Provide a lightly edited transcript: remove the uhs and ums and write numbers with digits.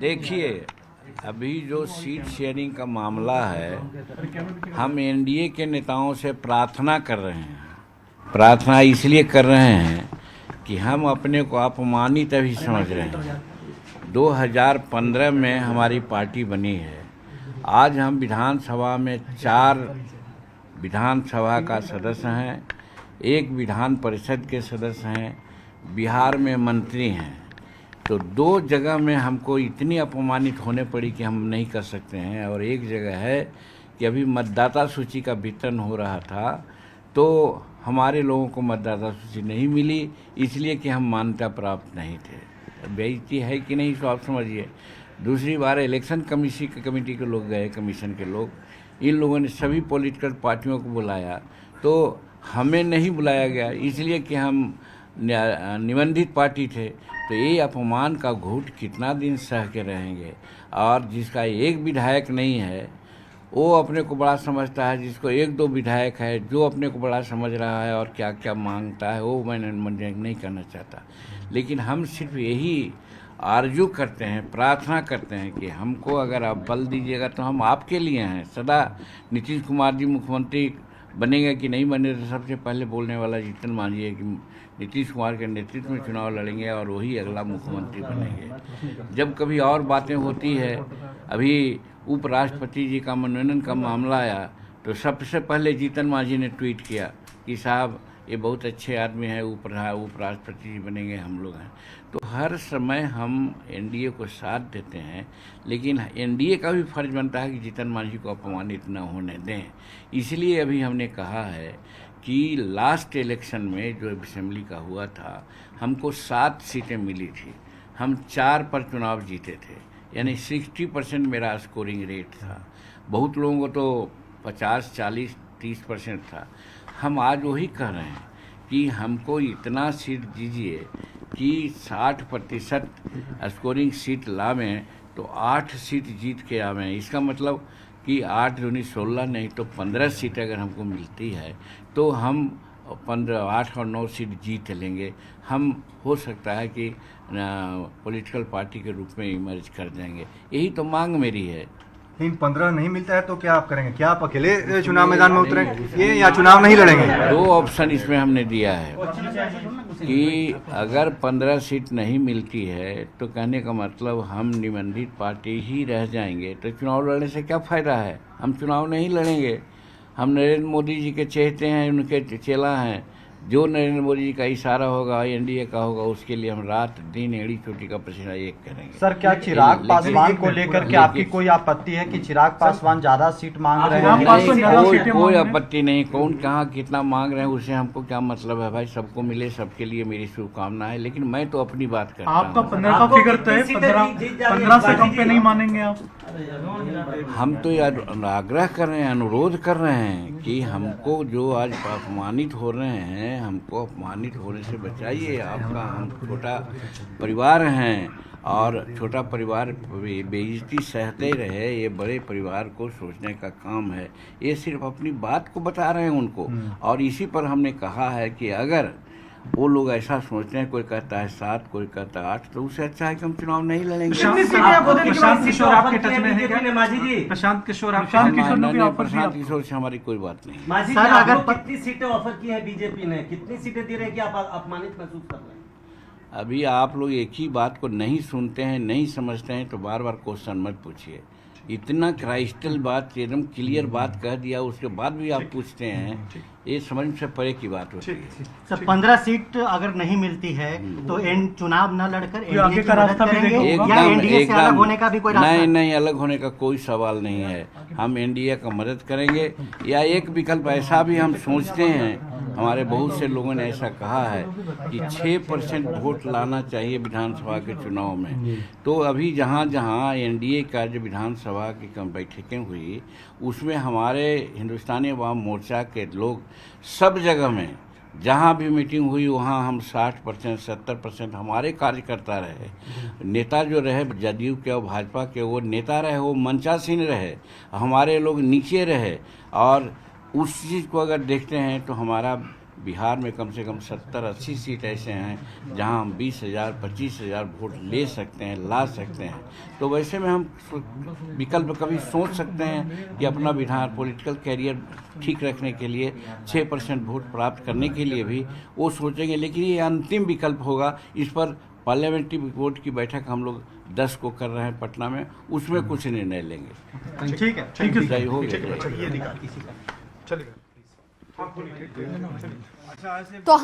देखिए, अभी जो सीट शेयरिंग का मामला है, हम एनडीए के नेताओं से प्रार्थना कर रहे हैं। प्रार्थना इसलिए कर रहे हैं कि हम अपने को अपमानित अभी समझ रहे हैं। 2015 में हमारी पार्टी बनी है। आज हम विधानसभा में 4 विधानसभा का सदस्य हैं, 1 विधान परिषद के सदस्य हैं, बिहार में मंत्री हैं। तो 2 जगह में हमको इतनी अपमानित होने पड़ी कि हम नहीं कर सकते हैं। और एक जगह है कि अभी मतदाता सूची का वितरण हो रहा था, तो हमारे लोगों को मतदाता सूची नहीं मिली, इसलिए कि हम मान्यता प्राप्त नहीं थे। बेइज्जती है कि नहीं, तो आप समझिए। दूसरी बार इलेक्शन कमेटी के लोग गए, कमीशन के लोग, इन लोगों ने सभी पॉलिटिकल पार्टियों को बुलाया, तो हमें नहीं बुलाया गया, इसलिए कि हम निबंधित पार्टी थे। तो ये अपमान का घूंट कितना दिन सह के रहेंगे। और जिसका एक विधायक नहीं है वो अपने को बड़ा समझता है, जिसको 1-2 विधायक है जो अपने को बड़ा समझ रहा है और क्या क्या मांगता है वो मैंने नहीं करना चाहता। लेकिन हम सिर्फ यही आरजू करते हैं, प्रार्थना करते हैं कि हमको अगर आप बल दीजिएगा तो हम आपके लिए हैं सदा। नीतीश कुमार जी मुख्यमंत्री बनेगा कि नहीं बने, तो सबसे पहले बोलने वाला जीतन मांझी है कि नीतीश कुमार के नेतृत्व में चुनाव लड़ेंगे और वही अगला मुख्यमंत्री बनेंगे। जब कभी और बातें होती है, अभी उपराष्ट्रपति जी का मनोनयन का मामला आया तो सबसे पहले जीतन मांझी ने ट्वीट किया कि साहब ये बहुत अच्छे आदमी है, उपराष्ट्रपति जी बनेंगे, हम लोग हैं। तो हर समय हम एनडीए को साथ देते हैं, लेकिन एनडीए का भी फर्ज बनता है कि जीतन मांझी को अपमानित न होने दें। इसलिए अभी हमने कहा है कि लास्ट इलेक्शन में जो असेंबली का हुआ था, हमको 7 सीटें मिली थी, हम 4 पर चुनाव जीते थे, यानी 60% मेरा स्कोरिंग रेट था। बहुत लोगों को तो 50, 40, 30% था। हम आज वही कह रहे हैं कि हमको इतना सीट दीजिए कि 60% स्कोरिंग सीट लावें, तो 8 सीट जीत के आवें। इसका मतलब कि 8 दूनी 16 नहीं तो 15 सीट अगर हमको मिलती है तो हम 8 और 9 सीट जीत लेंगे। हम हो सकता है कि पॉलिटिकल पार्टी के रूप में इमर्ज कर जाएंगे। यही तो मांग मेरी है। लेकिन 15 नहीं मिलता है तो क्या आप करेंगे? क्या आप अकेले चुनाव मैदान में उतरेंगे ये, या चुनाव नहीं लड़ेंगे? 2 ऑप्शन इसमें हमने दिया है कि अगर 15 सीट नहीं मिलती है तो कहने का मतलब हम निबंधित पार्टी ही रह जाएंगे, तो चुनाव लड़ने से क्या फ़ायदा है। हम चुनाव नहीं लड़ेंगे। हम नरेंद्र मोदी जी के चहेते हैं, उनके चेला हैं। जो नरेंद्र मोदी जी का इशारा होगा, एनडीए का होगा, उसके लिए हम रात दिन एड़ी चोटी का पसीना एक करेंगे। सर, क्या चिराग पासवान को लेकर के आपकी कोई आपत्ति है कि चिराग पासवान ज्यादा सीट मांग रहे हैं? कोई आपत्ति नहीं। कौन कहाँ कितना मांग रहे हैं उससे हमको क्या मतलब है भाई। सबको मिले, सबके लिए मेरी शुभकामना है। लेकिन मैं तो अपनी बात करता हूँ। आपका 15 का फिगर तय, 15 से कम पे नहीं मानेंगे आप? हम तो यार आग्रह कर रहे हैं, अनुरोध कर रहे हैं कि हमको जो आज अपमानित हो रहे हैं, हमको अपमानित होने से बचाइए। आपका हम छोटा परिवार हैं और छोटा परिवार बेइज्जती सहते रहे, ये बड़े परिवार को सोचने का काम है। ये सिर्फ अपनी बात को बता रहे हैं उनको। और इसी पर हमने कहा है कि अगर वो लोग ऐसा सोचते हैं, कोई कहता है 7, कोई कहता है 8, तो उससे अच्छा है कि हम चुनाव नहीं लड़ेंगे। प्रशांत किशोर आपके टच में है क्या? मांझी जी, प्रशांत किशोर से हमारी कोई बात नहीं। मांझी जी, अगर कितनी सीटें ऑफर की है बीजेपी ने, कितनी सीटें दे रहे हैं कि आप अपमानित महसूस कर रहे हैं? अभी आप लोग एक ही बात को नहीं सुनते हैं, नहीं समझते हैं, तो बार बार क्वेश्चन मत पूछिए। इतना क्राइस्टल बात, एकदम क्लियर बात कह दिया, उसके बाद भी आप पूछते हैं, ये समझ से परे की बात होती है। सर, 15 सीट अगर नहीं मिलती है तो चुनाव न लड़कर एनडीए का रास्ता भी करेंगे या एनडीए से अलग होने का भी कोई रास्ता? नहीं, अलग होने का कोई सवाल नहीं है। हम एनडीए का मदद करेंगे, या एक विकल्प ऐसा भी हम सोचते हैं, हमारे बहुत से लोगों ने ऐसा कहा है कि 6% वोट लाना चाहिए विधानसभा के चुनाव में। तो अभी जहाँ जहाँ एनडीए का जो विधानसभा की बैठकें हुई, उसमें हमारे हिंदुस्तानी अवाम मोर्चा के लोग सब जगह में जहाँ भी मीटिंग हुई वहाँ हम 60%, 70% हमारे कार्यकर्ता रहे। नेता जो रहे जदयू के और भाजपा के, वो नेता रहे, वो मंचासीन रहे, हमारे लोग नीचे रहे। और उस चीज़ को अगर देखते हैं तो हमारा बिहार में कम से कम 70-80 सीट ऐसे हैं जहां हम 20,000 25,000 वोट ले सकते हैं, ला सकते हैं। तो वैसे में हम विकल्प कभी सोच सकते हैं कि अपना बिहार पॉलिटिकल कैरियर ठीक रखने के लिए 6% वोट प्राप्त करने के लिए भी वो सोचेंगे, लेकिन ये अंतिम विकल्प होगा। इस पर पार्लियामेंट्री बोर्ड की बैठक हम लोग 10 को कर रहे हैं पटना में, उसमें कुछ निर्णय लेंगे। ठीक है, जय हो गया। चलिए। तो